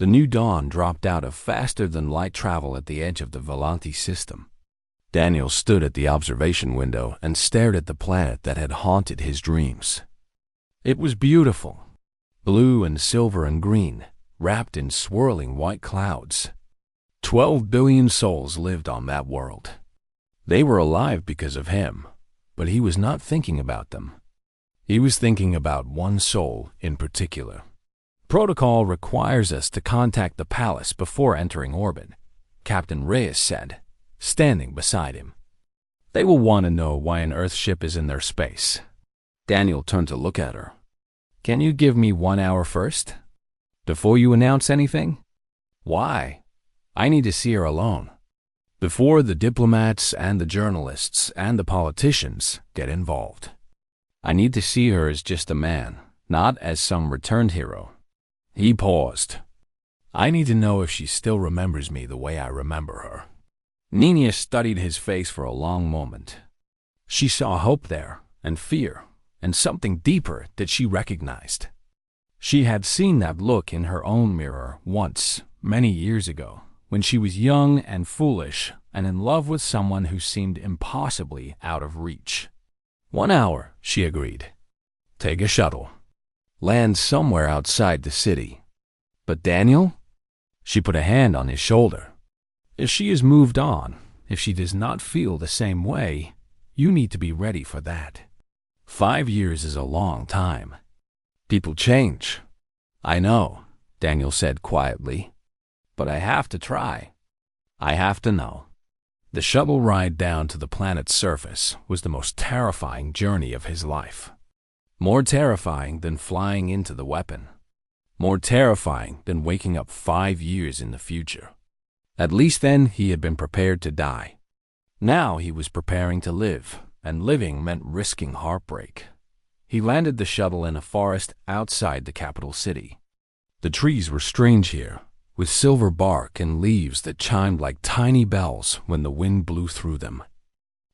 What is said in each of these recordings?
The new dawn dropped out of faster-than-light travel at the edge of the Volanti system. Daniel stood at the observation window and stared at the planet that had haunted his dreams. It was beautiful, blue and silver and green, wrapped in swirling white clouds. 12 billion souls lived on that world. They were alive because of him, but he was not thinking about them. He was thinking about one soul in particular. Protocol requires us to contact the palace before entering orbit, Captain Reyes said, standing beside him. They will want to know why an Earth-ship is in their space. Daniel turned to look at her. Can you give me 1 hour first? Before you announce anything? Why? I need to see her alone. Before the diplomats and the journalists and the politicians get involved. I need to see her as just a man, not as some returned hero. He paused. I need to know if she still remembers me the way I remember her. Nina studied his face for a long moment. She saw hope there, and fear, and something deeper that she recognized. She had seen that look in her own mirror once, many years ago, when she was young and foolish and in love with someone who seemed impossibly out of reach. 1 hour, she agreed. Take a shuttle. Land somewhere outside the city. But Daniel? She put a hand on his shoulder. If she has moved on, if she does not feel the same way, you need to be ready for that. 5 years is a long time. People change. I know, Daniel said quietly. But I have to try. I have to know. The shuttle ride down to the planet's surface was the most terrifying journey of his life. More terrifying than flying into the weapon. More terrifying than waking up 5 years in the future. At least then he had been prepared to die. Now he was preparing to live, and living meant risking heartbreak. He landed the shuttle in a forest outside the capital city. The trees were strange here, with silver bark and leaves that chimed like tiny bells when the wind blew through them.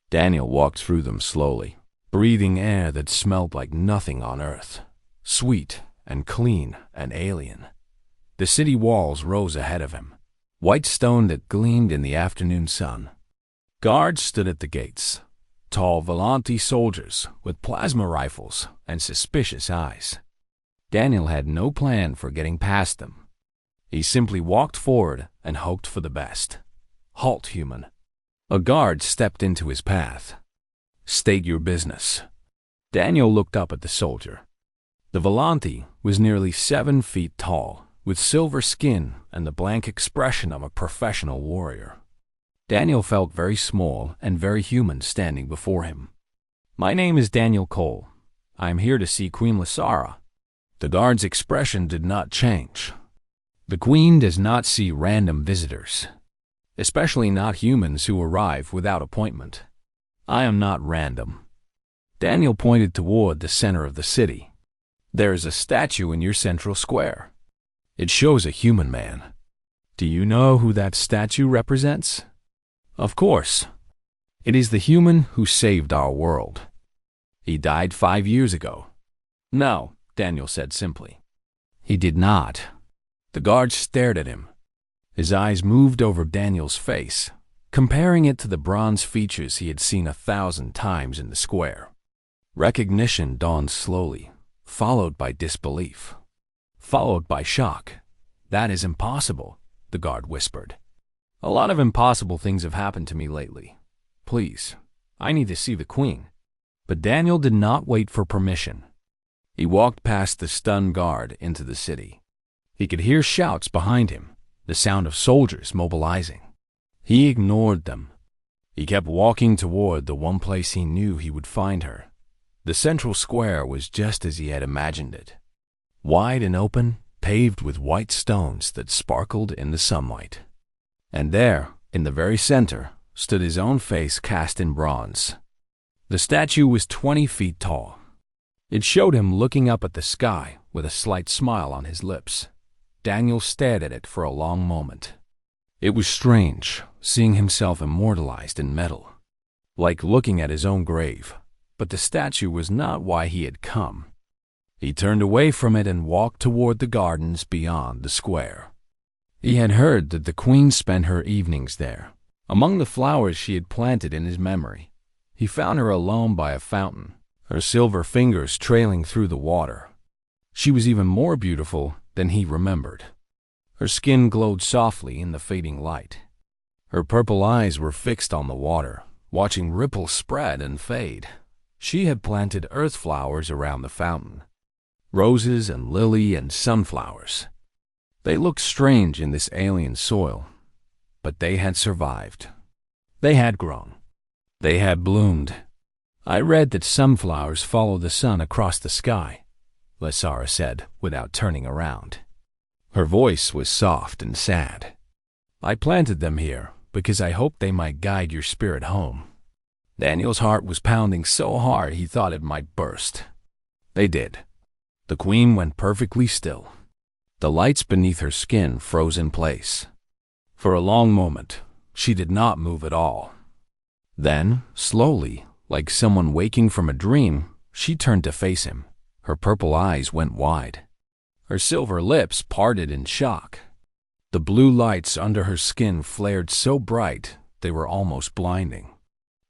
Daniel walked through them slowly, breathing air that smelled like nothing on Earth, sweet and clean and alien. The city walls rose ahead of him, white stone that gleamed in the afternoon sun. Guards stood at the gates, tall Volanti soldiers with plasma rifles and suspicious eyes. Daniel had no plan for getting past them. He simply walked forward and hoped for the best. Halt, human. A guard stepped into his path. State your business. Daniel looked up at the soldier. The Volanti was nearly 7 feet tall, with silver skin and the blank expression of a professional warrior. Daniel felt very small and very human standing before him. My name is Daniel Cole. I am here to see Queen Lysara. The guard's expression did not change. The Queen does not see random visitors, especially not humans who arrive without appointment. I am not random. Daniel pointed toward the center of the city. There is a statue in your central square. It shows a human man. Do you know who that statue represents? Of course. It is the human who saved our world. He died 5 years ago. No, Daniel said simply. He did not. The guard stared at him. His eyes moved over Daniel's face, comparing it to the bronze features he had seen 1,000 times in the square. Recognition dawned slowly, followed by disbelief, followed by shock. That is impossible, the guard whispered. A lot of impossible things have happened to me lately. Please, I need to see the Queen. But Daniel did not wait for permission. He walked past the stunned guard into the city. He could hear shouts behind him, the sound of soldiers mobilizing. He ignored them. He kept walking toward the one place he knew he would find her. The central square was just as he had imagined it. Wide and open, paved with white stones that sparkled in the sunlight. And there, in the very center, stood his own face cast in bronze. The statue was 20 feet tall. It showed him looking up at the sky with a slight smile on his lips. Daniel stared at it for a long moment. It was strange, seeing himself immortalized in metal, like looking at his own grave. But the statue was not why he had come. He turned away from it and walked toward the gardens beyond the square. He had heard that the queen spent her evenings there, among the flowers she had planted in his memory. He found her alone by a fountain, her silver fingers trailing through the water. She was even more beautiful than he remembered. Her skin glowed softly in the fading light. Her purple eyes were fixed on the water, watching ripples spread and fade. She had planted earth flowers around the fountain, roses and lily and sunflowers. They looked strange in this alien soil, but they had survived. They had grown. They had bloomed. I read that sunflowers follow the sun across the sky, Lasara said without turning around. Her voice was soft and sad. I planted them here because I hoped they might guide your spirit home. Daniel's heart was pounding so hard he thought it might burst. They did. The queen went perfectly still. The lights beneath her skin froze in place. For a long moment, she did not move at all. Then, slowly, like someone waking from a dream, she turned to face him. Her purple eyes went wide. Her silver lips parted in shock. The blue lights under her skin flared so bright they were almost blinding.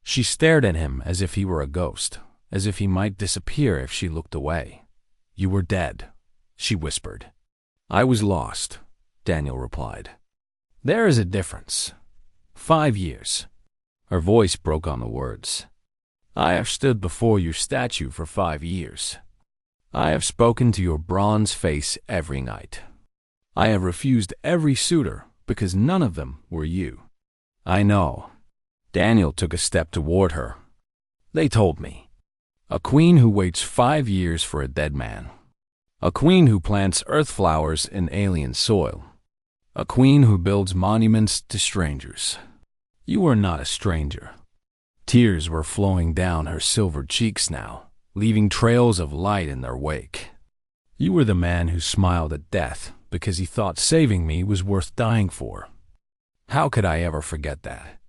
She stared at him as if he were a ghost, as if he might disappear if she looked away. "You were dead," she whispered. "I was lost," Daniel replied. "There is a difference. 5 years." Her voice broke on the words. "I have stood before your statue for 5 years. I have spoken to your bronze face every night. I have refused every suitor because none of them were you." "I know." Daniel took a step toward her. "They told me. A queen who waits 5 years for a dead man. A queen who plants earth flowers in alien soil. A queen who builds monuments to strangers. You are not a stranger." Tears were flowing down her silver cheeks now, leaving trails of light in their wake. "You were the man who smiled at death because he thought saving me was worth dying for. How could I ever forget that?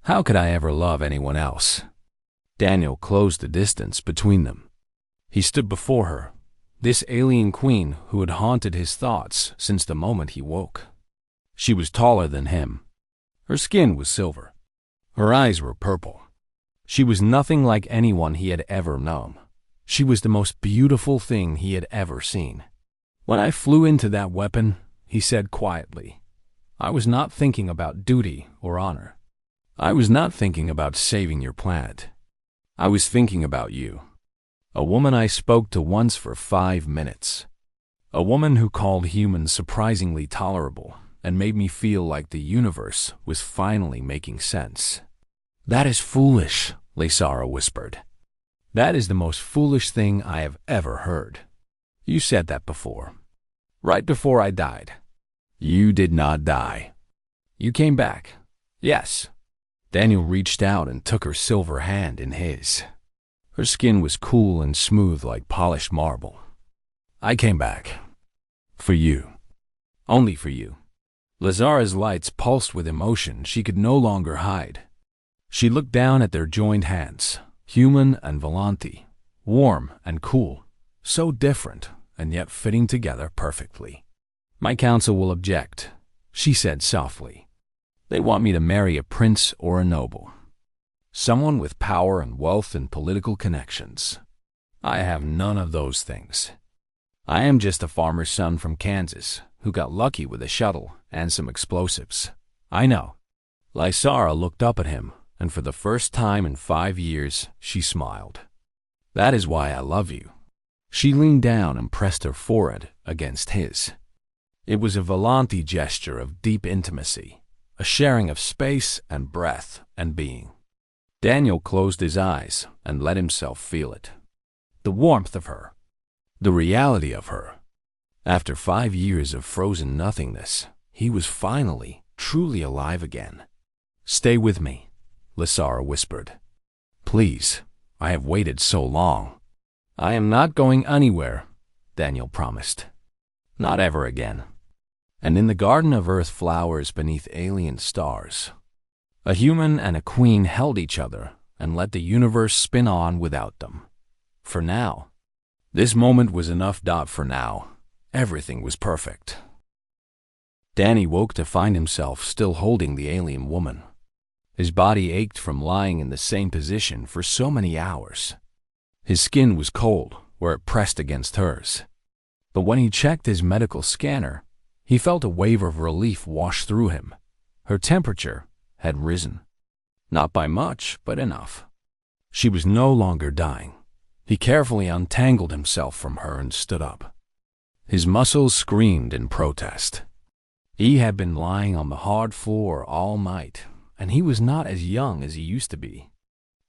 How could I ever love anyone else?" Daniel closed the distance between them. He stood before her, this alien queen who had haunted his thoughts since the moment he woke. She was taller than him. Her skin was silver. Her eyes were purple. She was nothing like anyone he had ever known. She was the most beautiful thing he had ever seen. "When I flew into that weapon," he said quietly, "I was not thinking about duty or honor. I was not thinking about saving your planet. I was thinking about you. A woman I spoke to once for 5 minutes. A woman who called humans surprisingly tolerable and made me feel like the universe was finally making sense." "That is foolish," Lasara whispered. "That is the most foolish thing I have ever heard. You said that before. Right before I died." "You did not die. You came back." "Yes." Daniel reached out and took her silver hand in his. Her skin was cool and smooth like polished marble. "I came back. For you. Only for you." Lazara's lights pulsed with emotion she could no longer hide. She looked down at their joined hands, human and Volanti, warm and cool, so different and yet fitting together perfectly. "My council will object," she said softly. "They want me to marry a prince or a noble. Someone with power and wealth and political connections. I have none of those things. I am just a farmer's son from Kansas who got lucky with a shuttle and some explosives." "I know." Lysara looked up at him, and for the first time in 5 years, she smiled. "That is why I love you." She leaned down and pressed her forehead against his. It was a Volanti gesture of deep intimacy, a sharing of space and breath and being. Daniel closed his eyes and let himself feel it. The warmth of her. The reality of her. After 5 years of frozen nothingness, he was finally, truly alive again. "Stay with me," Lasara whispered. "Please, I have waited so long." "I am not going anywhere," Daniel promised. "Not ever again." And in the garden of earth flowers beneath alien stars, a human and a queen held each other and let the universe spin on without them. For now. This moment was enough. For now, everything was perfect. Danny woke to find himself still holding the alien woman. His body ached from lying in the same position for so many hours. His skin was cold where it pressed against hers. But when he checked his medical scanner, he felt a wave of relief wash through him. Her temperature had risen. Not by much, but enough. She was no longer dying. He carefully untangled himself from her and stood up. His muscles screamed in protest. He had been lying on the hard floor all night, and he was not as young as he used to be.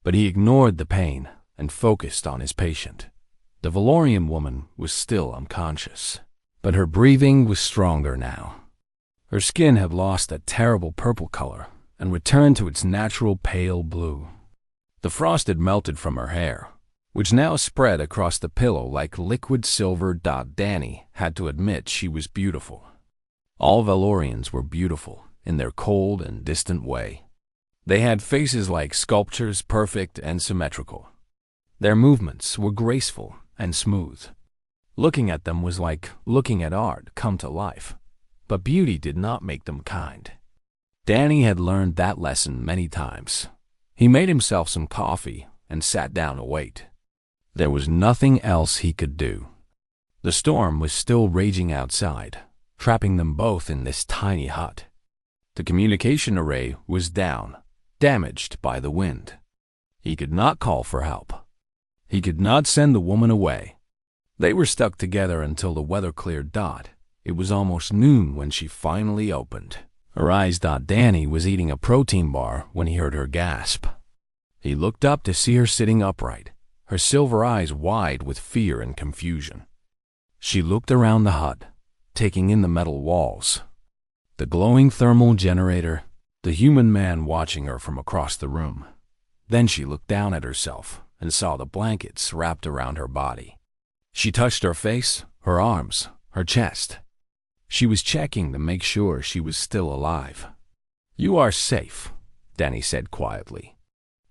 But he ignored the pain and focused on his patient. The Valorian woman was still unconscious, but her breathing was stronger now. Her skin had lost that terrible purple color and returned to its natural pale blue. The frost had melted from her hair, which now spread across the pillow like liquid silver. Danny had to admit she was beautiful. All Valorians were beautiful in their cold and distant way. They had faces like sculptures, perfect and symmetrical. Their movements were graceful and smooth. Looking at them was like looking at art come to life. But beauty did not make them kind. Danny had learned that lesson many times. He made himself some coffee and sat down to wait. There was nothing else he could do. The storm was still raging outside, trapping them both in this tiny hut. The communication array was down, damaged by the wind. He could not call for help. He could not send the woman away. They were stuck together until the weather cleared. It was almost noon when she finally opened her eyes. Danny was eating a protein bar when he heard her gasp. He looked up to see her sitting upright, her silver eyes wide with fear and confusion. She looked around the hut, taking in the metal walls, the glowing thermal generator, the human man watching her from across the room. Then she looked down at herself and saw the blankets wrapped around her body. She touched her face, her arms, her chest. She was checking to make sure she was still alive. "You are safe," Danny said quietly.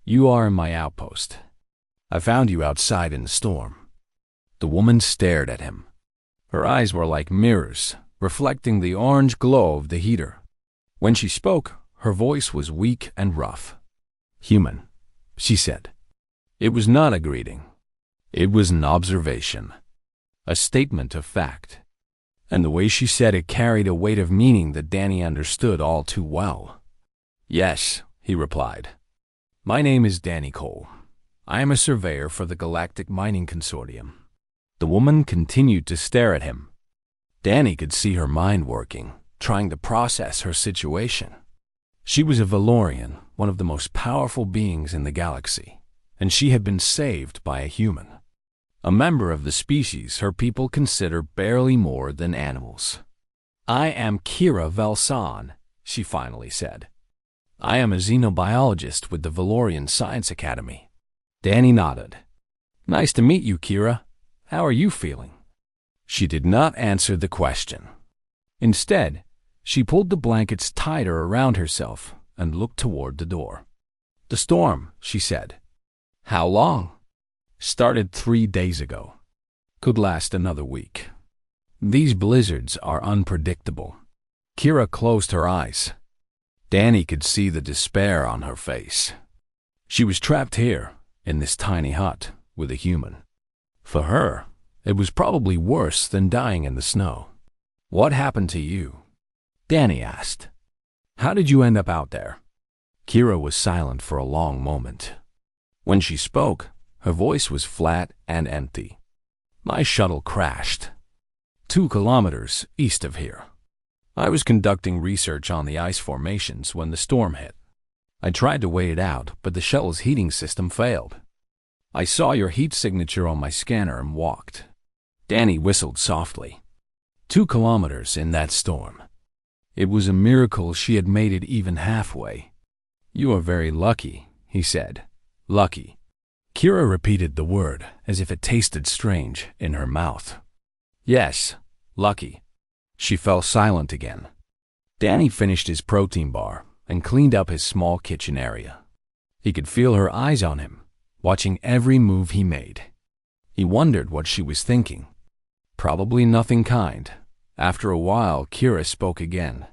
"You are in my outpost. I found you outside in the storm." The woman stared at him. Her eyes were like mirrors, reflecting the orange glow of the heater. When she spoke, her voice was weak and rough. "Human," she said. It was not a greeting. It was an observation, a statement of fact. And the way she said it carried a weight of meaning that Danny understood all too well. "Yes," he replied. "My name is Danny Cole. I am a surveyor for the Galactic Mining Consortium." The woman continued to stare at him. Danny could see her mind working, trying to process her situation. She was a Valorian, one of the most powerful beings in the galaxy, and she had been saved by a human. A member of the species her people consider barely more than animals. "I am Kira Velsan," she finally said. "I am a xenobiologist with the Valorian Science Academy." Danny nodded. "Nice to meet you, Kira. How are you feeling?" She did not answer the question. Instead, she pulled the blankets tighter around herself and looked toward the door. "The storm," she said. "How long?" "Started 3 days ago. Could last another week. These blizzards are unpredictable." Kira closed her eyes. Danny could see the despair on her face. She was trapped here, in this tiny hut, with a human. For her, it was probably worse than dying in the snow. "What happened to you?" Danny asked. "How did you end up out there?" Kira was silent for a long moment. When she spoke, her voice was flat and empty. "My shuttle crashed 2 kilometers east of here. I was conducting research on the ice formations when the storm hit. I tried to wait it out, but the shuttle's heating system failed. I saw your heat signature on my scanner and walked." Danny whistled softly. 2 kilometers in that storm. It was a miracle she had made it even halfway. "You are very lucky," he said. "Lucky." Kira repeated the word as if it tasted strange in her mouth. "Yes, lucky." She fell silent again. Danny finished his protein bar and cleaned up his small kitchen area. He could feel her eyes on him, watching every move he made. He wondered what she was thinking. Probably nothing kind, After a while, Kira spoke again.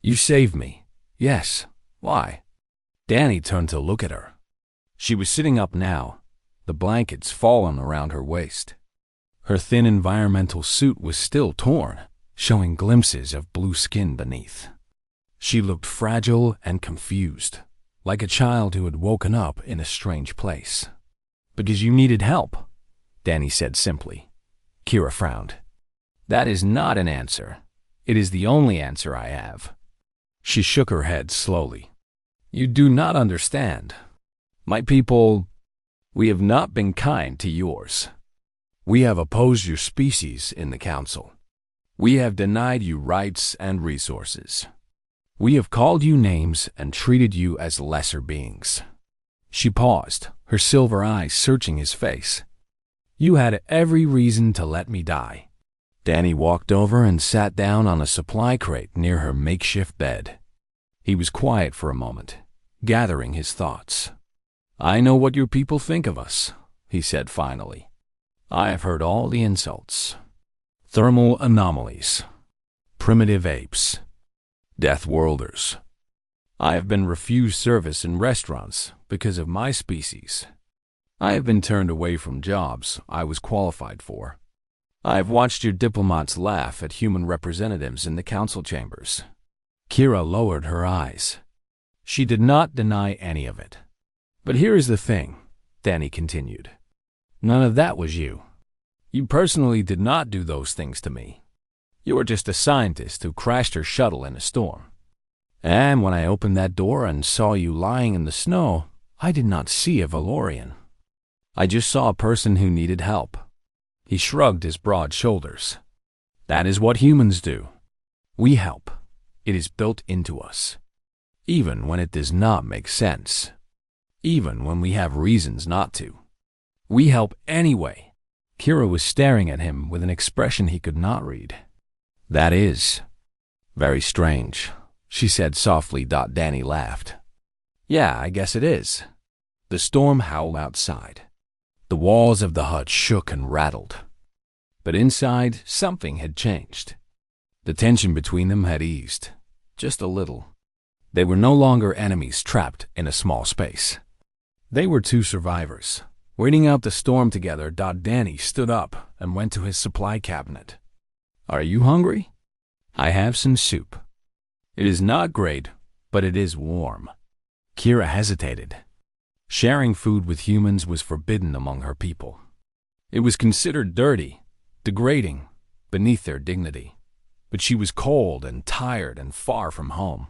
"You saved me." "Yes. Why?" Danny turned to look at her. She was sitting up now, the blankets fallen around her waist. Her thin environmental suit was still torn, showing glimpses of blue skin beneath. She looked fragile and confused, like a child who had woken up in a strange place. "Because you needed help," Danny said simply. Kira frowned. "That is not an answer. It is the only answer I have." She shook her head slowly. "You do not understand. My people, we have not been kind to yours. We have opposed your species in the Council. We have denied you rights and resources. We have called you names and treated you as lesser beings." She paused, her silver eyes searching his face. "You had every reason to let me die." Danny walked over and sat down on a supply crate near her makeshift bed. He was quiet for a moment, gathering his thoughts. "I know what your people think of us," he said finally. "I have heard all the insults. Thermal anomalies, primitive apes, death worlders. I have been refused service in restaurants because of my species. I have been turned away from jobs I was qualified for. I have watched your diplomats laugh at human representatives in the council chambers." Kira lowered her eyes. She did not deny any of it. "But here is the thing," Danny continued. "None of that was you. You personally did not do those things to me. You were just a scientist who crashed her shuttle in a storm. And when I opened that door and saw you lying in the snow, I did not see a Valorian. I just saw a person who needed help." He shrugged his broad shoulders. "That is what humans do. We help. It is built into us. Even when it does not make sense. Even when we have reasons not to. We help anyway." Kira was staring at him with an expression he could not read. "That is very strange," she said softly. Danny laughed. "Yeah, I guess it is." The storm howled outside. The walls of the hut shook and rattled. But inside, something had changed. The tension between them had eased, just a little. They were no longer enemies trapped in a small space. They were two survivors, waiting out the storm together. Danny stood up and went to his supply cabinet. "Are you hungry? I have some soup. It is not great, but it is warm." Kira hesitated. Sharing food with humans was forbidden among her people. It was considered dirty, degrading, beneath their dignity. But she was cold and tired and far from home.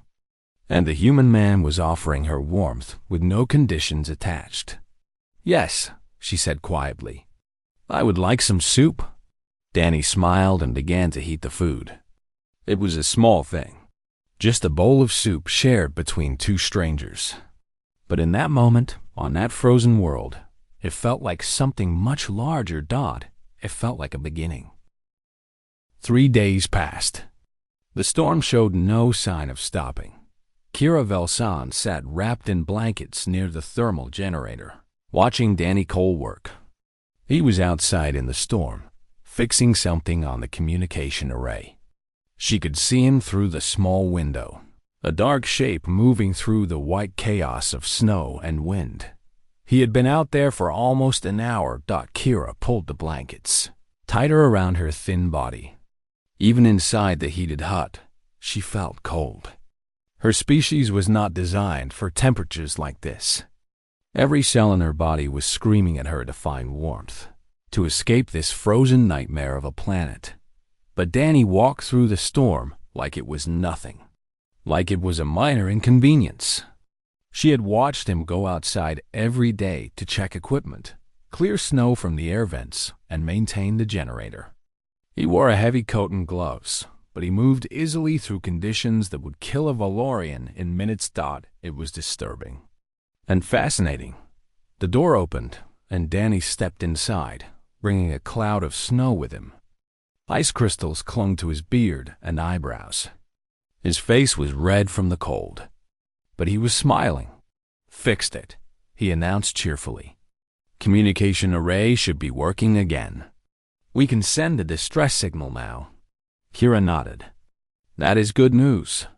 And the human man was offering her warmth with no conditions attached. "Yes," she said quietly. "I would like some soup." Danny smiled and began to heat the food. It was a small thing, just a bowl of soup shared between two strangers. But in that moment, on that frozen world, it felt like something much larger. It felt like a beginning. 3 days passed. The storm showed no sign of stopping. Kira Velsan sat wrapped in blankets near the thermal generator, watching Danny Cole work. He was outside in the storm, fixing something on the communication array. She could see him through the small window, a dark shape moving through the white chaos of snow and wind. He had been out there for almost an hour. Kira pulled the blankets tighter around her thin body. Even inside the heated hut, she felt cold. Her species was not designed for temperatures like this. Every cell in her body was screaming at her to find warmth, to escape this frozen nightmare of a planet. But Danny walked through the storm like it was nothing, like it was a minor inconvenience. She had watched him go outside every day to check equipment, clear snow from the air vents, and maintain the generator. He wore a heavy coat and gloves, but he moved easily through conditions that would kill a Valorian in minutes. It was disturbing and fascinating. The door opened, and Danny stepped inside, bringing a cloud of snow with him. Ice crystals clung to his beard and eyebrows. His face was red from the cold, but he was smiling. "Fixed it," he announced cheerfully. "Communication array should be working again. We can send a distress signal now." Kira nodded. That is good news.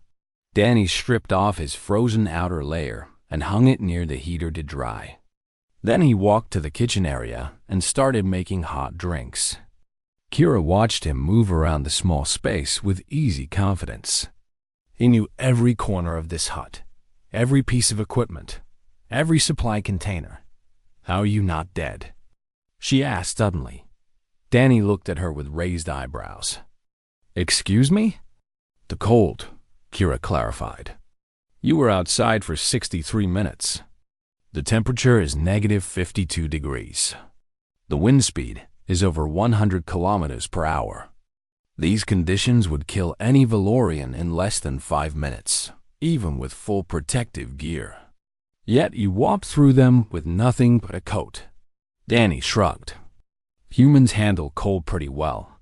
Danny stripped off his frozen outer layer and hung it near the heater to dry. Then he walked to the kitchen area and started making hot drinks. Kira watched him move around the small space with easy confidence. He knew every corner of this hut, every piece of equipment, every supply container. How are you not dead? She asked suddenly. Danny looked at her with raised eyebrows. Excuse me? The cold, Kira clarified. You were outside for 63 minutes. The temperature is negative 52 degrees. The wind speed is over 100 kilometers per hour. These conditions would kill any Valorian in less than 5 minutes, even with full protective gear. Yet you walked through them with nothing but a coat. Danny shrugged. Humans handle cold pretty well.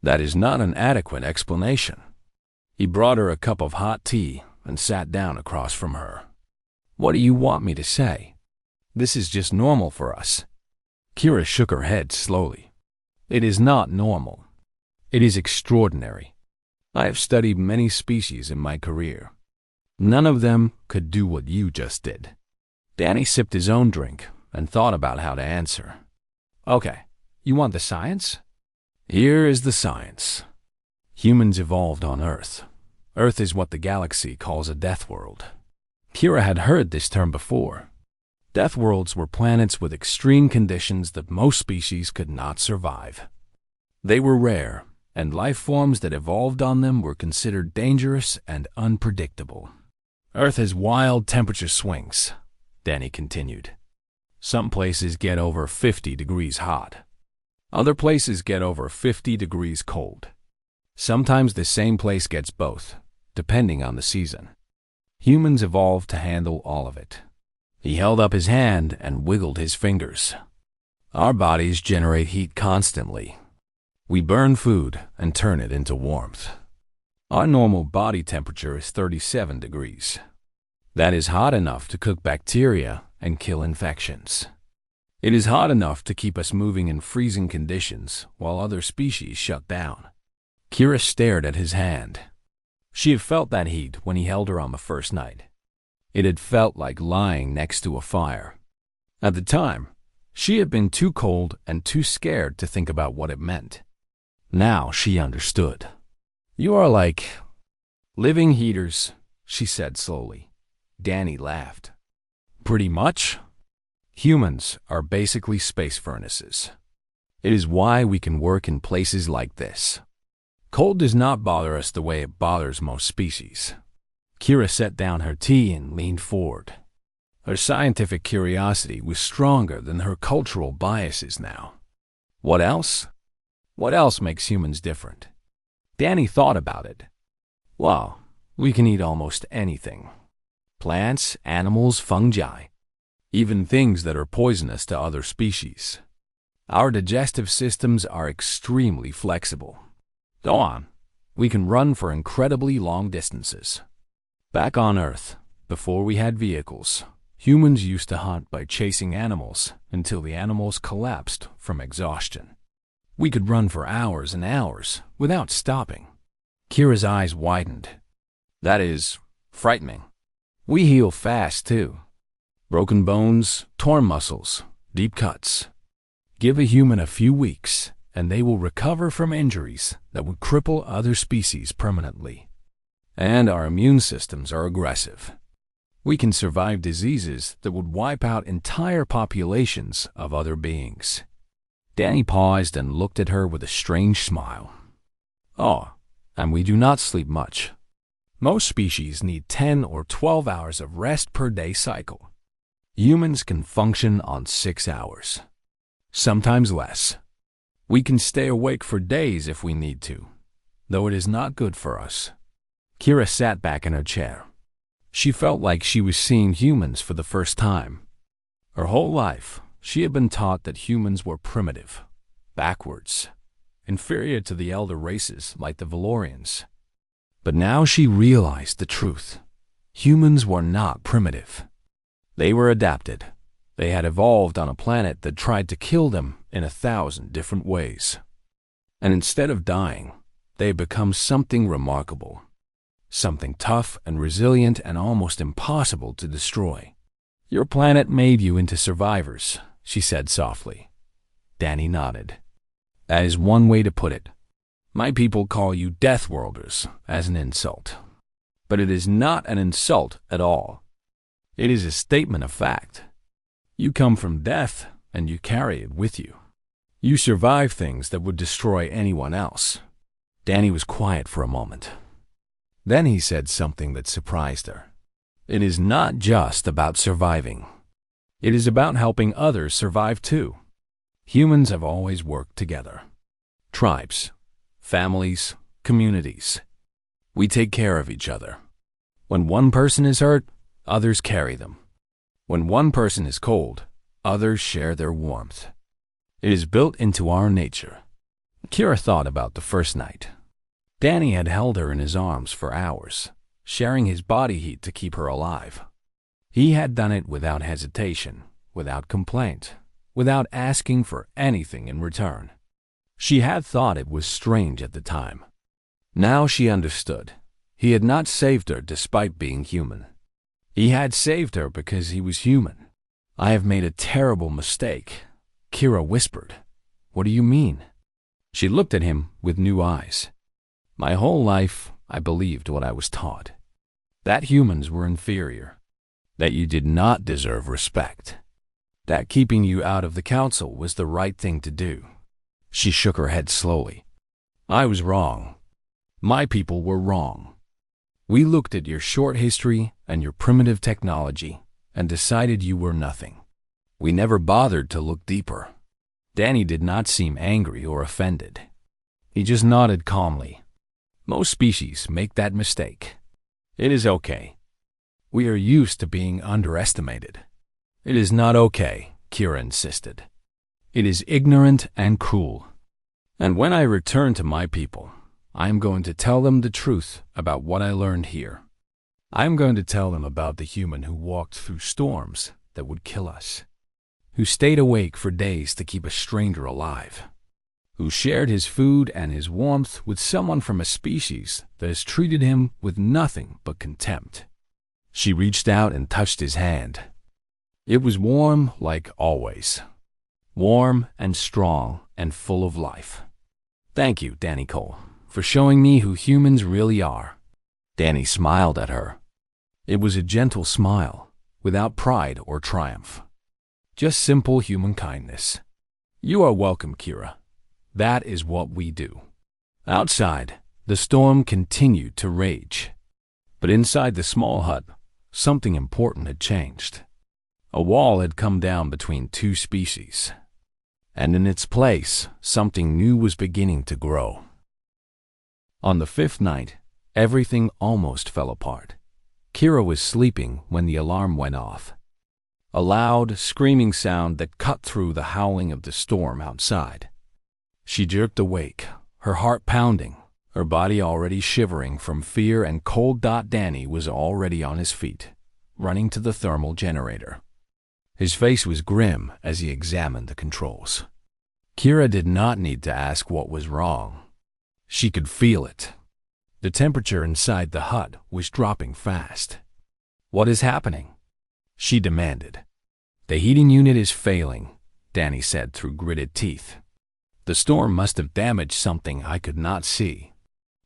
That is not an adequate explanation. He brought her a cup of hot tea and sat down across from her. What do you want me to say? This is just normal for us. Kira shook her head slowly. It is not normal. It is extraordinary. I have studied many species in my career. None of them could do what you just did. Danny sipped his own drink and thought about how to answer. Okay, you want the science? Here is the science. Humans evolved on Earth. Earth is what the galaxy calls a death world. Kira had heard this term before. Death worlds were planets with extreme conditions that most species could not survive. They were rare, and life forms that evolved on them were considered dangerous and unpredictable. Earth has wild temperature swings, Danny continued. Some places get over 50 degrees hot. Other places get over 50 degrees cold. Sometimes the same place gets both, depending on the season. Humans evolved to handle all of it. He held up his hand and wiggled his fingers. Our bodies generate heat constantly. We burn food and turn it into warmth. Our normal body temperature is 37 degrees. That is hot enough to cook bacteria and kill infections. It is hot enough to keep us moving in freezing conditions while other species shut down. Kira stared at his hand. She had felt that heat when he held her on the first night. It had felt like lying next to a fire. At the time, she had been too cold and too scared to think about what it meant. Now she understood. You are like living heaters, she said slowly. Danny laughed. Pretty much. Humans are basically space furnaces. It is why we can work in places like this. Cold does not bother us the way it bothers most species. Kira set down her tea and leaned forward. Her scientific curiosity was stronger than her cultural biases now. What else? What else makes humans different? Danny thought about it. Well, we can eat almost anything. Plants, animals, fungi. Even things that are poisonous to other species. Our digestive systems are extremely flexible. Go on. We can run for incredibly long distances. Back on Earth, before we had vehicles, humans used to hunt by chasing animals until the animals collapsed from exhaustion. We could run for hours and hours without stopping. Kira's eyes widened. That is frightening. We heal fast, too. Broken bones, torn muscles, deep cuts. Give a human a few weeks, and they will recover from injuries that would cripple other species permanently. And our immune systems are aggressive. We can survive diseases that would wipe out entire populations of other beings. Danny paused and looked at her with a strange smile. Oh, and we do not sleep much. Most species need 10 or 12 hours of rest per day cycle. Humans can function on 6 hours, sometimes less. We can stay awake for days if we need to, though it is not good for us. Kira sat back in her chair. She felt like she was seeing humans for the first time. Her whole life, she had been taught that humans were primitive, backwards, inferior to the elder races like the Valorians. But now she realized the truth. Humans were not primitive. They were adapted. They had evolved on a planet that tried to kill them in 1,000 different ways. And instead of dying, they become something remarkable, something tough and resilient and almost impossible to destroy. Your planet made you into survivors, she said softly. Danny nodded. That is one way to put it. My people call you Death Worlders as an insult. But it is not an insult at all. It is a statement of fact. You come from death, and you carry it with you. You survive things that would destroy anyone else. Danny was quiet for a moment. Then he said something that surprised her. It is not just about surviving. It is about helping others survive too. Humans have always worked together. Tribes, families, communities. We take care of each other. When one person is hurt, others carry them. When one person is cold, others share their warmth. It is built into our nature. Kira thought about the first night. Danny had held her in his arms for hours, sharing his body heat to keep her alive. He had done it without hesitation, without complaint, without asking for anything in return. She had thought it was strange at the time. Now she understood. He had not saved her despite being human. He had saved her because he was human. I have made a terrible mistake, Kira whispered. What do you mean? She looked at him with new eyes. My whole life, I believed what I was taught. That humans were inferior. That you did not deserve respect. That keeping you out of the council was the right thing to do. She shook her head slowly. I was wrong. My people were wrong. We looked at your short history and your primitive technology and decided you were nothing. We never bothered to look deeper. Danny did not seem angry or offended. He just nodded calmly. Most species make that mistake. It is okay. We are used to being underestimated. It is not okay, Kira insisted. It is ignorant and cruel. And when I return to my people, I am going to tell them the truth about what I learned here. I am going to tell them about the human who walked through storms that would kill us, who stayed awake for days to keep a stranger alive, who shared his food and his warmth with someone from a species that has treated him with nothing but contempt. She reached out and touched his hand. It was warm like always. Warm and strong and full of life. Thank you, Danny Cole, for showing me who humans really are. Danny smiled at her. It was a gentle smile, without pride or triumph. Just simple human kindness. You are welcome, Kira. That is what we do. Outside, the storm continued to rage. But inside the small hut, something important had changed. A wall had come down between two species. And in its place, something new was beginning to grow. On the fifth night, everything almost fell apart. Kira was sleeping when the alarm went off. A loud, screaming sound that cut through the howling of the storm outside. She jerked awake, her heart pounding, her body already shivering from fear, and cold. Danny was already on his feet, running to the thermal generator. His face was grim as he examined the controls. Kira did not need to ask what was wrong. She could feel it. The temperature inside the hut was dropping fast. What is happening? She demanded. The heating unit is failing, Danny said through gritted teeth. The storm must have damaged something I could not see.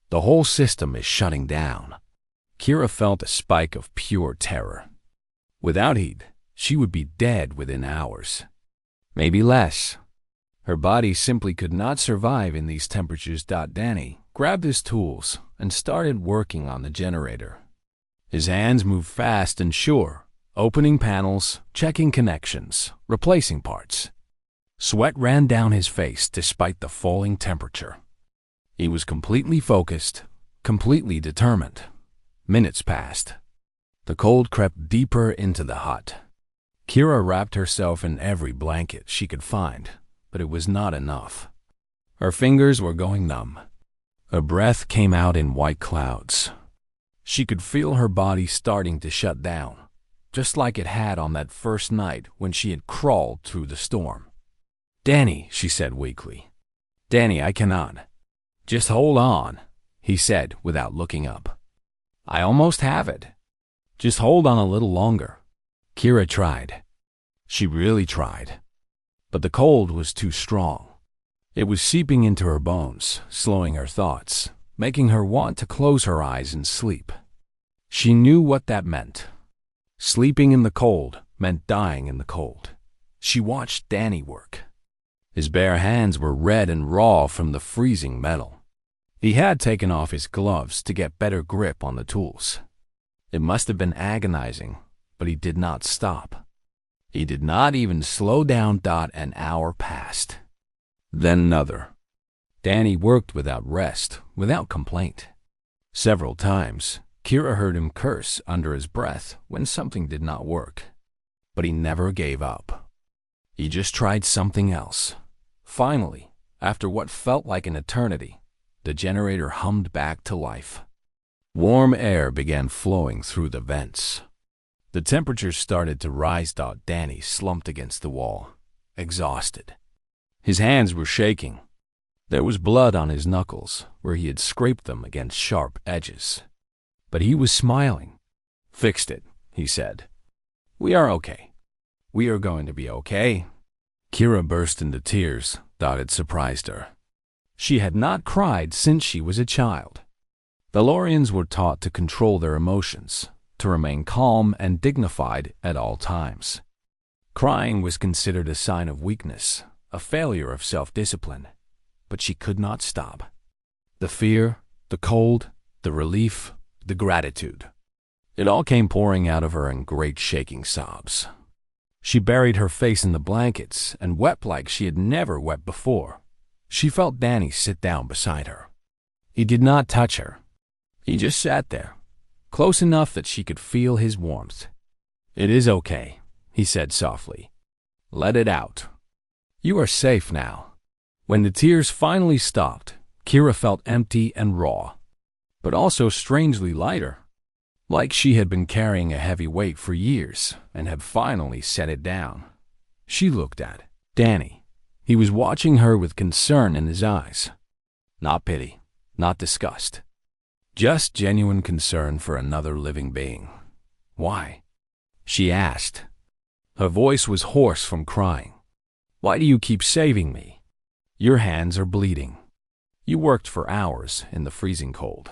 The whole system is shutting down. Kira felt a spike of pure terror. Without heat, she would be dead within hours. Maybe less. Her body simply could not survive in these temperatures. Danny grabbed his tools and started working on the generator. His hands moved fast and sure, opening panels, checking connections, replacing parts. Sweat ran down his face despite the falling temperature. He was completely focused, completely determined. Minutes passed. The cold crept deeper into the hut. Kira wrapped herself in every blanket she could find, but it was not enough. Her fingers were going numb. Her breath came out in white clouds. She could feel her body starting to shut down, just like it had on that first night when she had crawled through the storm. Danny, she said weakly. Danny, I cannot. Just hold on, he said without looking up. I almost have it. Just hold on a little longer. Kira tried. She really tried. But the cold was too strong. It was seeping into her bones, slowing her thoughts, making her want to close her eyes and sleep. She knew what that meant. Sleeping in the cold meant dying in the cold. She watched Danny work. His bare hands were red and raw from the freezing metal. He had taken off his gloves to get better grip on the tools. It must have been agonizing, but he did not stop. He did not even slow down. An hour passed. Then another. Danny worked without rest, without complaint. Several times, Kira heard him curse under his breath when something did not work. But he never gave up. He just tried something else. Finally, after what felt like an eternity, the generator hummed back to life. Warm air began flowing through the vents. The temperature started to rise. Danny slumped against the wall, exhausted. His hands were shaking. There was blood on his knuckles where he had scraped them against sharp edges. But he was smiling. Fixed it, he said. We are okay. We are going to be okay. Kira burst into tears. It surprised her. She had not cried since she was a child. Valorians were taught to control their emotions, to remain calm and dignified at all times. Crying was considered a sign of weakness, a failure of self-discipline. But she could not stop. The fear, the cold, the relief, the gratitude. It all came pouring out of her in great shaking sobs. She buried her face in the blankets and wept like she had never wept before. She felt Danny sit down beside her. He did not touch her. He just sat there, close enough that she could feel his warmth. It is okay, he said softly. Let it out. You are safe now. When the tears finally stopped, Kira felt empty and raw, but also strangely lighter, like she had been carrying a heavy weight for years and had finally set it down. She looked at Danny. He was watching her with concern in his eyes. Not pity, not disgust. Just genuine concern for another living being. Why? She asked. Her voice was hoarse from crying. Why do you keep saving me? Your hands are bleeding. You worked for hours in the freezing cold.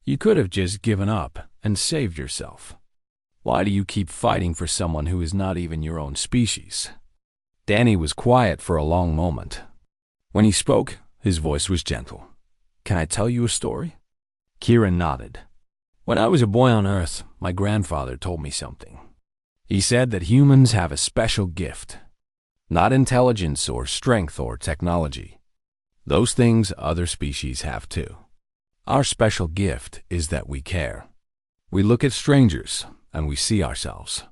You could have just given up and saved yourself. Why do you keep fighting for someone who is not even your own species? Danny was quiet for a long moment. When he spoke, his voice was gentle. Can I tell you a story? Kira nodded. When I was a boy on Earth, my grandfather told me something. He said that humans have a special gift. Not intelligence or strength or technology. Those things other species have too. Our special gift is that we care. We look at strangers and we see ourselves.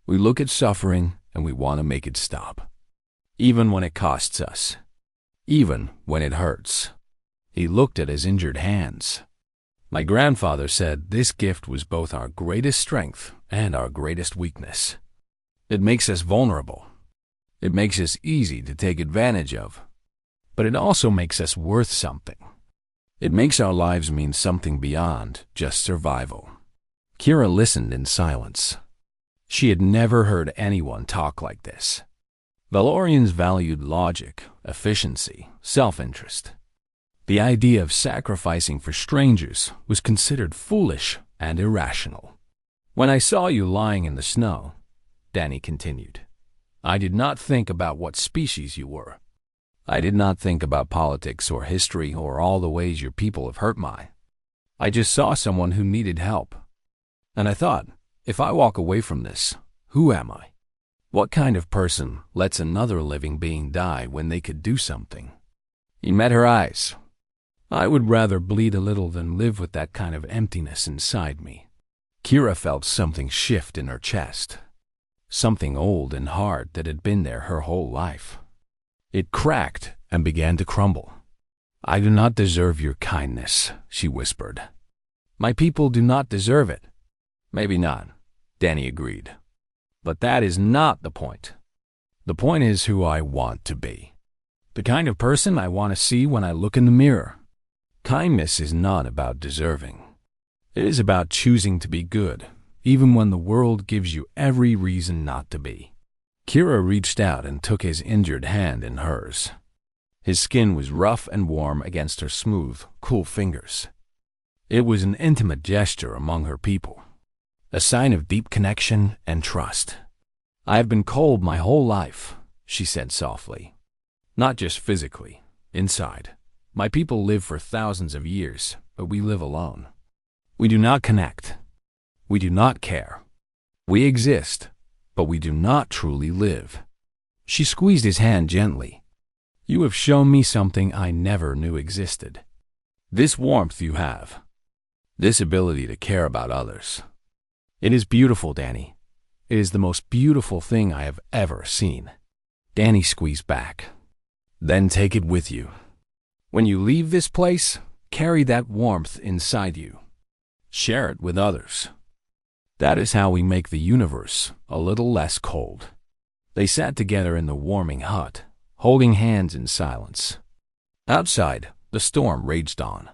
We look at suffering and we want to make it stop. Even when it costs us. Even when it hurts. He looked at his injured hands. My grandfather said this gift was both our greatest strength and our greatest weakness. It makes us vulnerable. It makes us easy to take advantage of. But it also makes us worth something. It makes our lives mean something beyond just survival. Kira listened in silence. She had never heard anyone talk like this. Valorians valued logic, efficiency, self-interest. The idea of sacrificing for strangers was considered foolish and irrational. When I saw you lying in the snow, Danny continued, I did not think about what species you were. I did not think about politics or history or all the ways your people have hurt me. I just saw someone who needed help. And I thought, if I walk away from this, who am I? What kind of person lets another living being die when they could do something? He met her eyes. I would rather bleed a little than live with that kind of emptiness inside me. Kira felt something shift in her chest. Something old and hard that had been there her whole life. It cracked and began to crumble. I do not deserve your kindness, she whispered. My people do not deserve it. Maybe not, Danny agreed. But that is not the point. The point is who I want to be. The kind of person I want to see when I look in the mirror. Kindness is not about deserving. It is about choosing to be good, even when the world gives you every reason not to be. Kira reached out and took his injured hand in hers. His skin was rough and warm against her smooth, cool fingers. It was an intimate gesture among her people, a sign of deep connection and trust. "I have been cold my whole life," she said softly. "Not just physically, inside. My people live for thousands of years, but we live alone. We do not connect. We do not care. We exist, but we do not truly live." She squeezed his hand gently. "You have shown me something I never knew existed. This warmth you have. This ability to care about others. It is beautiful, Danny. It is the most beautiful thing I have ever seen." Danny squeezed back. "Then take it with you. When you leave this place, carry that warmth inside you. Share it with others. That is how we make the universe a little less cold." They sat together in the warming hut, holding hands in silence. Outside, the storm raged on.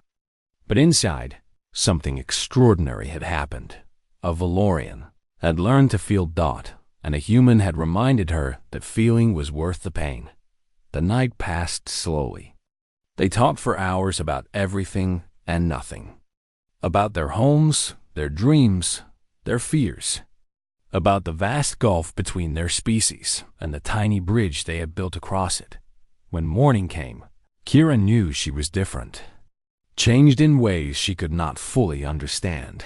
But inside, something extraordinary had happened. A Valorian had learned to feel Dot, and a human had reminded her that feeling was worth the pain. The night passed slowly. They talked for hours about everything and nothing. About their homes, their dreams, their fears. About the vast gulf between their species and the tiny bridge they had built across it. When morning came, Kira knew she was different. Changed in ways she could not fully understand.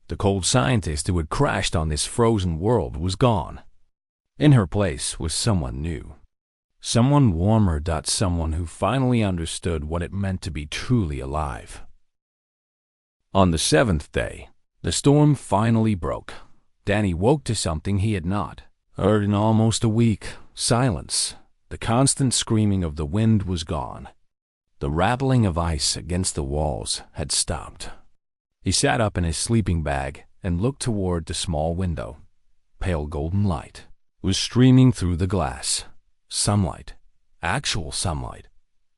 The cold scientist who had crashed on this frozen world was gone. In her place was someone new. Someone warmer. Someone who finally understood what it meant to be truly alive. On the 7th day, the storm finally broke. Danny woke to something he had not heard in almost a week. Silence. The constant screaming of the wind was gone. The rattling of ice against the walls had stopped. He sat up in his sleeping bag and looked toward the small window. Pale golden light was streaming through the glass. Sunlight. Actual sunlight.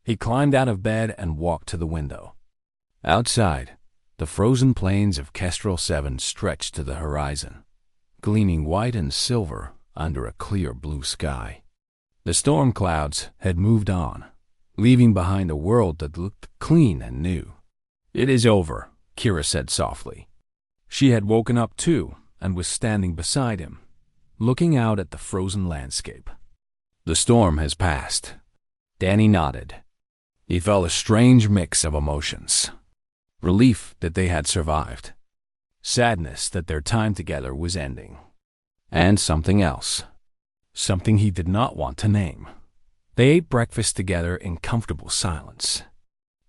He climbed out of bed and walked to the window. Outside, the frozen plains of Kestrel 7 stretched to the horizon, gleaming white and silver under a clear blue sky. The storm clouds had moved on, leaving behind a world that looked clean and new. "It is over," Kira said softly. She had woken up too and was standing beside him, looking out at the frozen landscape. "The storm has passed." Danny nodded. He felt a strange mix of emotions. Relief that they had survived. Sadness that their time together was ending. And something else. Something he did not want to name. They ate breakfast together in comfortable silence.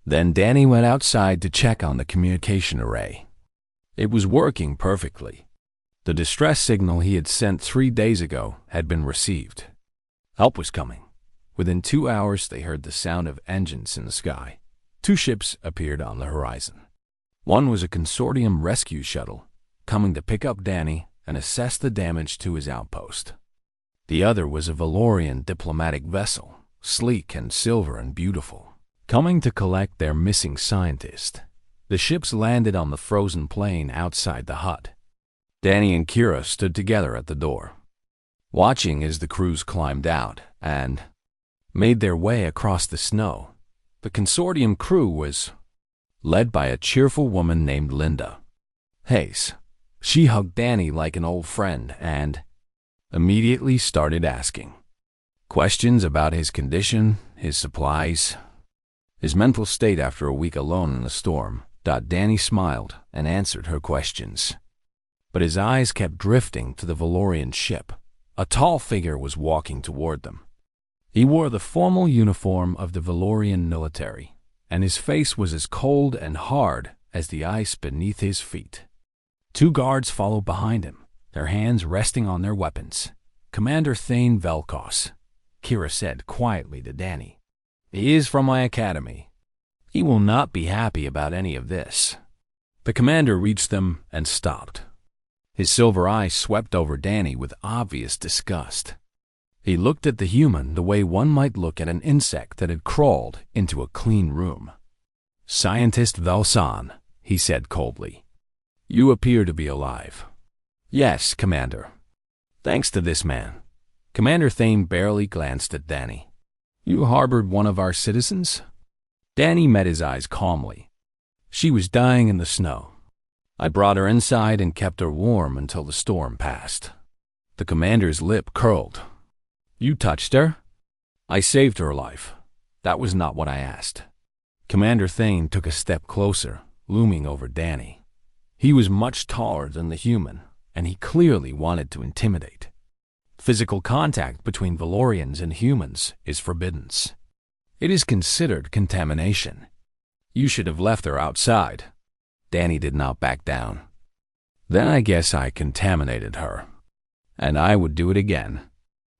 Then Danny went outside to check on the communication array. It was working perfectly. The distress signal he had sent 3 days ago had been received. Help was coming. Within 2 hours, they heard the sound of engines in the sky. 2 ships appeared on the horizon. One was a consortium rescue shuttle, coming to pick up Danny and assess the damage to his outpost. The other was a Valorian diplomatic vessel, sleek and silver and beautiful, coming to collect their missing scientist. The ships landed on the frozen plain outside the hut. Danny and Kira stood together at the door, watching as the crews climbed out and made their way across the snow. The consortium crew was led by a cheerful woman named Linda Hayes. She hugged Danny like an old friend and immediately started asking questions about his condition, his supplies, his mental state after a week alone in the storm. Danny smiled and answered her questions, but his eyes kept drifting to the Valorian ship. A tall figure was walking toward them. He wore the formal uniform of the Valorian military, and his face was as cold and hard as the ice beneath his feet. 2 guards followed behind him, their hands resting on their weapons. "Commander Thane Velkos," Kira said quietly to Danny. "He is from my academy. He will not be happy about any of this." The commander reached them and stopped. His silver eyes swept over Danny with obvious disgust. He looked at the human the way one might look at an insect that had crawled into a clean room. "Scientist Velsan," he said coldly. "You appear to be alive." "Yes, Commander. Thanks to this man." Commander Thane barely glanced at Danny. "You harbored one of our citizens?" Danny met his eyes calmly. "She was dying in the snow. I brought her inside and kept her warm until the storm passed." The commander's lip curled. "You touched her?" "I saved her life. That was not what I asked." Commander Thane took a step closer, looming over Danny. He was much taller than the human, and he clearly wanted to intimidate. Physical contact between Valorians and humans is forbidden. It is considered contamination. "You should have left her outside." Danny did not back down. "Then I guess I contaminated her. And I would do it again."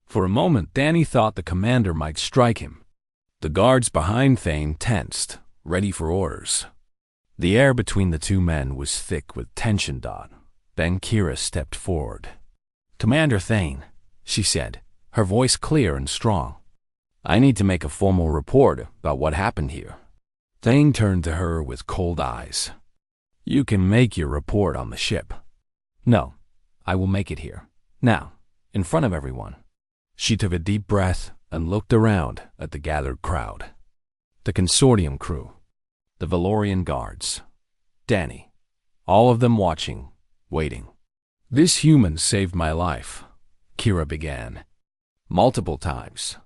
For a moment, Danny thought the commander might strike him. The guards behind Thane tensed, ready for orders. The air between the two men was thick with tension. Then Kira stepped forward. "Commander Thane," she said, her voice clear and strong. "I need to make a formal report about what happened here." Thane turned to her with cold eyes. "You can make your report on the ship." "No, I will make it here, now, in front of everyone." She took a deep breath and looked around at the gathered crowd. The consortium crew, the Valorian guards, Danny, all of them watching, waiting. "This human saved my life," Kira began. "Multiple times.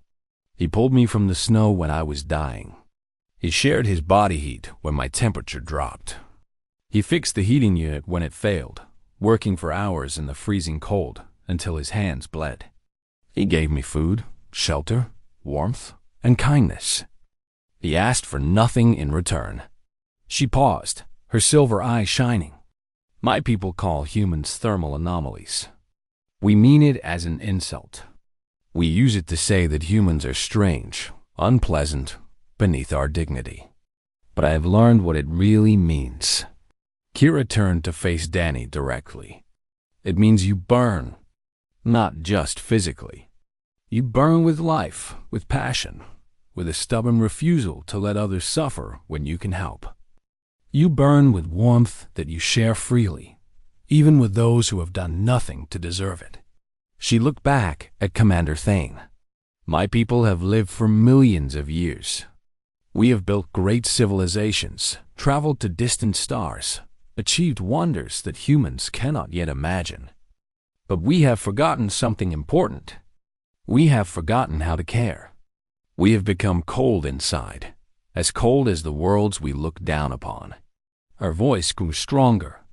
He pulled me from the snow when I was dying. He shared his body heat when my temperature dropped. He fixed the heating unit when it failed, working for hours in the freezing cold until his hands bled. He gave me food, shelter, warmth, and kindness. He asked for nothing in return." She paused, her silver eyes shining. "My people call humans thermal anomalies. We mean it as an insult. We use it to say that humans are strange, unpleasant, beneath our dignity. But I have learned what it really means." Kira turned to face Danny directly. "It means you burn, not just physically. You burn with life, with passion, with a stubborn refusal to let others suffer when you can help. You burn with warmth that you share freely, even with those who have done nothing to deserve it." She looked back at Commander Thane. "My people have lived for millions of years. We have built great civilizations, traveled to distant stars, achieved wonders that humans cannot yet imagine. But we have forgotten something important. We have forgotten how to care. We have become cold inside, as cold as the worlds we look down upon." Her voice grew stronger.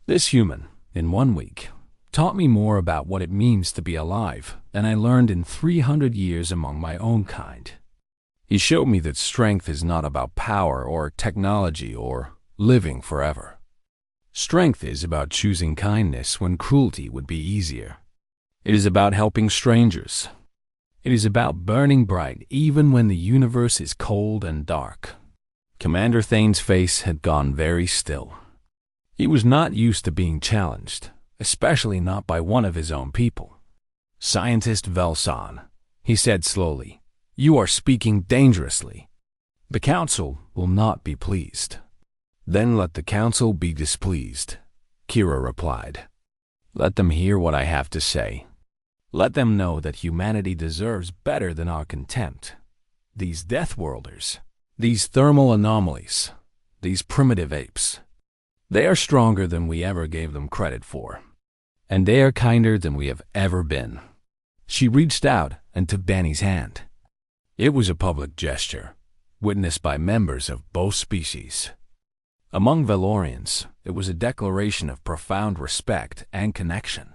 "This human, in 1 week, taught me more about what it means to be alive than I learned in 300 years among my own kind. He showed me that strength is not about power or technology or living forever. Strength is about choosing kindness when cruelty would be easier. It is about helping strangers. It is about burning bright even when the universe is cold and dark." Commander Thane's face had gone very still. He was not used to being challenged, especially not by one of his own people. "Scientist Velsan," he said slowly, "you are speaking dangerously. The Council will not be pleased." "Then let the Council be displeased," Kira replied. "Let them hear what I have to say. Let them know that humanity deserves better than our contempt. These Deathworlders, these thermal anomalies, these primitive apes, they are stronger than we ever gave them credit for. And they are kinder than we have ever been." She reached out and took Danny's hand. It was a public gesture, witnessed by members of both species. Among Valorians, it was a declaration of profound respect and connection.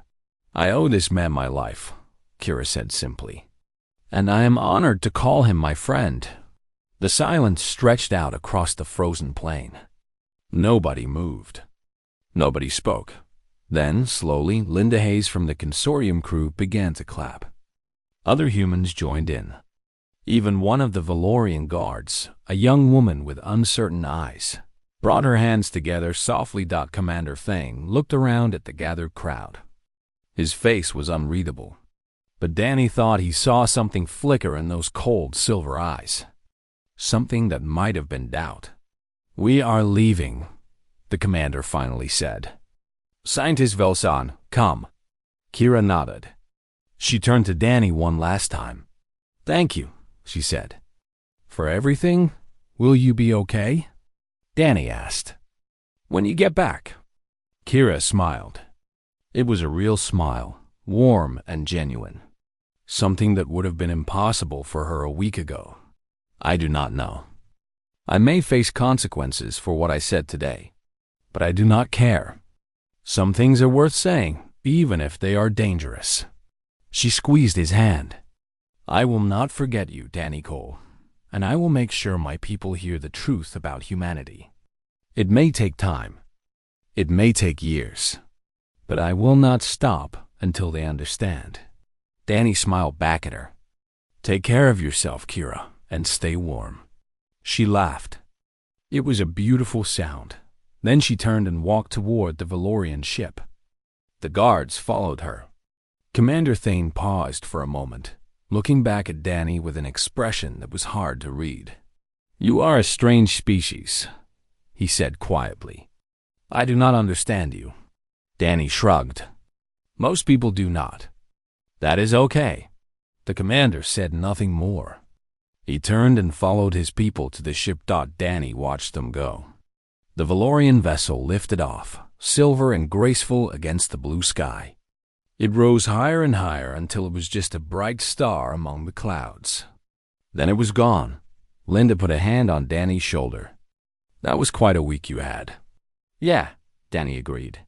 "I owe this man my life," Kira said simply. "And I am honored to call him my friend." The silence stretched out across the frozen plain. Nobody moved. Nobody spoke. Then, slowly, Linda Hayes from the consortium crew began to clap. Other humans joined in. Even one of the Valorian guards, a young woman with uncertain eyes, brought her hands together softly. Commander Thane looked around at the gathered crowd. His face was unreadable, but Danny thought he saw something flicker in those cold silver eyes. Something that might have been doubt, "We are leaving," the commander finally said. "Scientist Velsan, come." Kira nodded. She turned to Danny one last time. "Thank you," she said. "For everything? Will you be okay?" Danny asked. "When you get back." Kira smiled. It was a real smile, warm and genuine. Something that would have been impossible for her a week ago. "I do not know. I may face consequences for what I said today, but I do not care. Some things are worth saying, even if they are dangerous." She squeezed his hand. "I will not forget you, Danny Cole, and I will make sure my people hear the truth about humanity. It may take time. It may take years. But I will not stop until they understand." Danny smiled back at her. "Take care of yourself, Kira, and stay warm." She laughed. It was a beautiful sound. Then she turned and walked toward the Valorian ship. The guards followed her. Commander Thane paused for a moment, looking back at Danny with an expression that was hard to read. "You are a strange species," he said quietly. "I do not understand you." Danny shrugged. "Most people do not. That is okay." The commander said nothing more. He turned and followed his people to the ship. Danny watched them go. The Valorian vessel lifted off, silver and graceful against the blue sky. It rose higher and higher until it was just a bright star among the clouds. Then it was gone. Linda put a hand on Danny's shoulder. "That was quite a week you had." "Yeah," Danny agreed.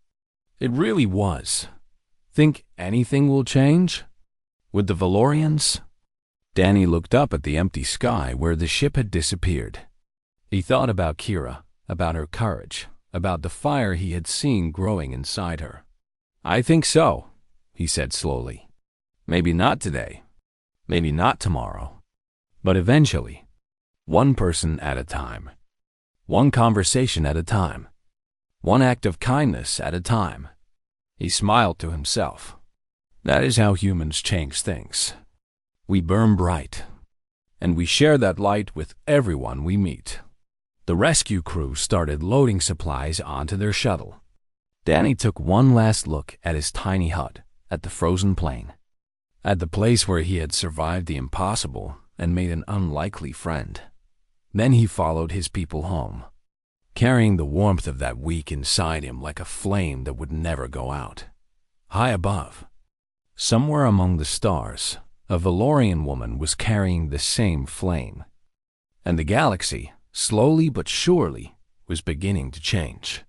"It really was. Think anything will change? With the Valorians?" Danny looked up at the empty sky where the ship had disappeared. He thought about Kira, about her courage, about the fire he had seen growing inside her. "I think so," he said slowly. "Maybe not today. Maybe not tomorrow. But eventually. One person at a time. One conversation at a time. One act of kindness at a time." He smiled to himself. "That is how humans change things. We burn bright, and we share that light with everyone we meet." The rescue crew started loading supplies onto their shuttle. Danny took one last look at his tiny hut, at the frozen plain, at the place where he had survived the impossible and made an unlikely friend. Then he followed his people home, carrying the warmth of that week inside him like a flame that would never go out. High above, somewhere among the stars, a Valorian woman was carrying the same flame. And the galaxy, slowly but surely, was beginning to change.